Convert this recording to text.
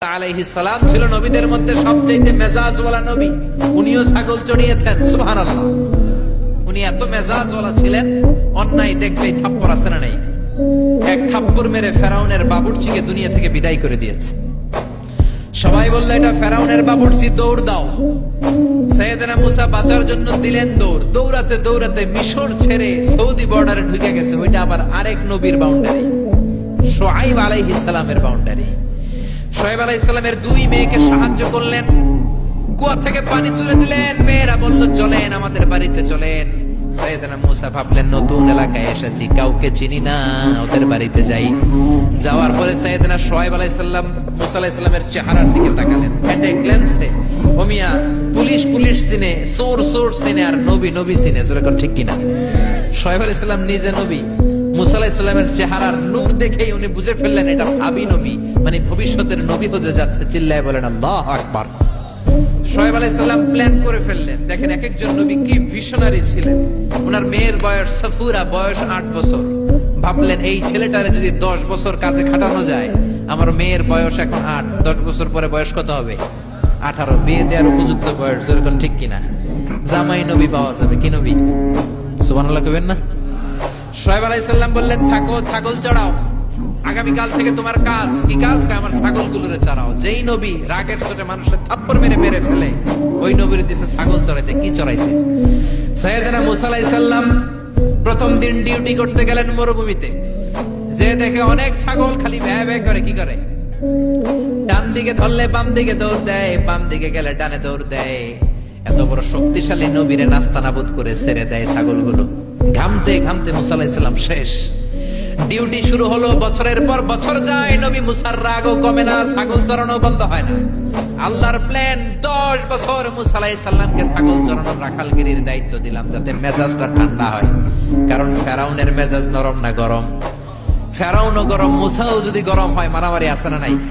আলাইহিস সালাম ছিল নবীদের মধ্যে সবচেয়ে মেজাজওয়ালা নবী। উনিও ছাগল চড়িয়েছেন, সুবহানাল্লাহ। উনি এত মেজাজওয়ালা ছিলেন, অন্যায় দেখলেই থাপ্পড় আছে না নাই, এক থাপ্পড় মেরে ফেরাউনের বাবুর্চিকে দুনিয়া থেকে বিদায় করে দিয়েছে। সবাই বললো এটা ফেরাউনের বাবুর্চি, দৌড় দাও। সাইয়েদনা মুসা বাঁচার জন্য দিলেন দৌড়। দৌড়াতে দৌড়াতে মিশর ছেড়ে সৌদি বর্ডারে ঢুকে গেছে। ওইটা আবার আরেক নবীর বাউন্ডারি, শুআইব আলাইহিস সালামের বাউন্ডারি। শুআইব আলাইহিস সালামের দুই মেয়েকে সাহায্য করলেন, কুয়া থেকে পানি তুলে দিলেন। মেয়েরা বলল চলেন, আমাদের বাড়িতে চলেন। সাইয়েদনা মুসা ভাবলেন নতুন এলাকায় এসেছি, কাউকে চিনি না, ওদের বাড়িতে যাই। যাওয়ার পরে সাইয়েদনা শুআইব আলাইহিস সালাম মুসা আলাইহিস সালামের চেহারার দিকে তাকালেন। একটা গ্ল্যান্সে ও মিয়া, পুলিশ পুলিশ চিনে, চোর চোর চিনে, আর নবী নবী চিনে, যেরকম ঠিক কিনা? শুআইব আলাইহিস সালাম নিজে নবী, মুসা আলাইহিস সালামের চেহারার নূর দেখেই উনি বুঝে ফেললেন এটা ভাবি নবী, মানে ভবিষ্যতের নবী হতে যাচ্ছে। চিল্লায় বলেন আল্লাহু আকবার। শুআইব আলাইহিস সালাম প্ল্যান করে ফেললেন। দেখেন এক একজন নবী কি ভিশনারি ছিলেন। ওনার মেয়ের বয়স সাফুরা, বয়স 8 বছর। ভাবলেন এই ছেলেটারে যদি 10 বছর কাজে খাটানো যায়, আমার মেয়ের বয়স এখন 8, 10 বছর পরে বয়স কত হবে? 18। বিয়ে দেওয়ার উপযুক্ত বয়স, যেরকম ঠিক কিনা? জামাই নবী পাওয়া যাবে। কি নবী? সুবহানাল্লাহ কইবেন না? শুআইব আলাইহিস সালাম বললেন থাকো, ছাগল চড়াও, আগামীকাল থেকে তোমার কাজ কি? কাজ? আমার ছাগলগুলোরে চড়াও। যেই নবী রাগের চোটে মানুষের থাপ্পড় মেরে মেরে ফেলে, ওই নবীর দিছে ছাগল চড়াইতে। কি চড়াইতে? সাইয়েদনা মুসা আলাইহিস সালাম প্রথম দিন ডিউটি করতে গেলেন মরুভূমিতে। যে দেখে অনেক ছাগল খালি ভ্যা ভ্যা করে। কি করে? ডান দিকে ধরলে বাম দিকে দৌড় দেয়, বাম দিকে গেলে ডানে দৌড় দেয়। এত বড় শক্তিশালী নবীরে নাস্তানাবুদ করে ছেড়ে দেয় ছাগলগুলো। ঘামতে ঘামতে মুসা আলাইহিস সালাম শেষ। ডিউটি শুরু হলো, বছরের পর বছর যায়, নবী মুসার রাগও কমে না, ছাগল চড়ানো বন্ধ হয় না। আল্লাহর প্ল্যান, 10 বছর মুসা আলাইহিস সালামকে ছাগল চড়ানোর রাখালগিরির দায়িত্ব দিলাম, যাতে মেজাজটা ঠান্ডা হয়। কারণ ফেরাউনের মেজাজ নরম না গরম? ফেরাউনও গরম, মুসাও যদি গরম হয়, মারামারি আছে না নাই?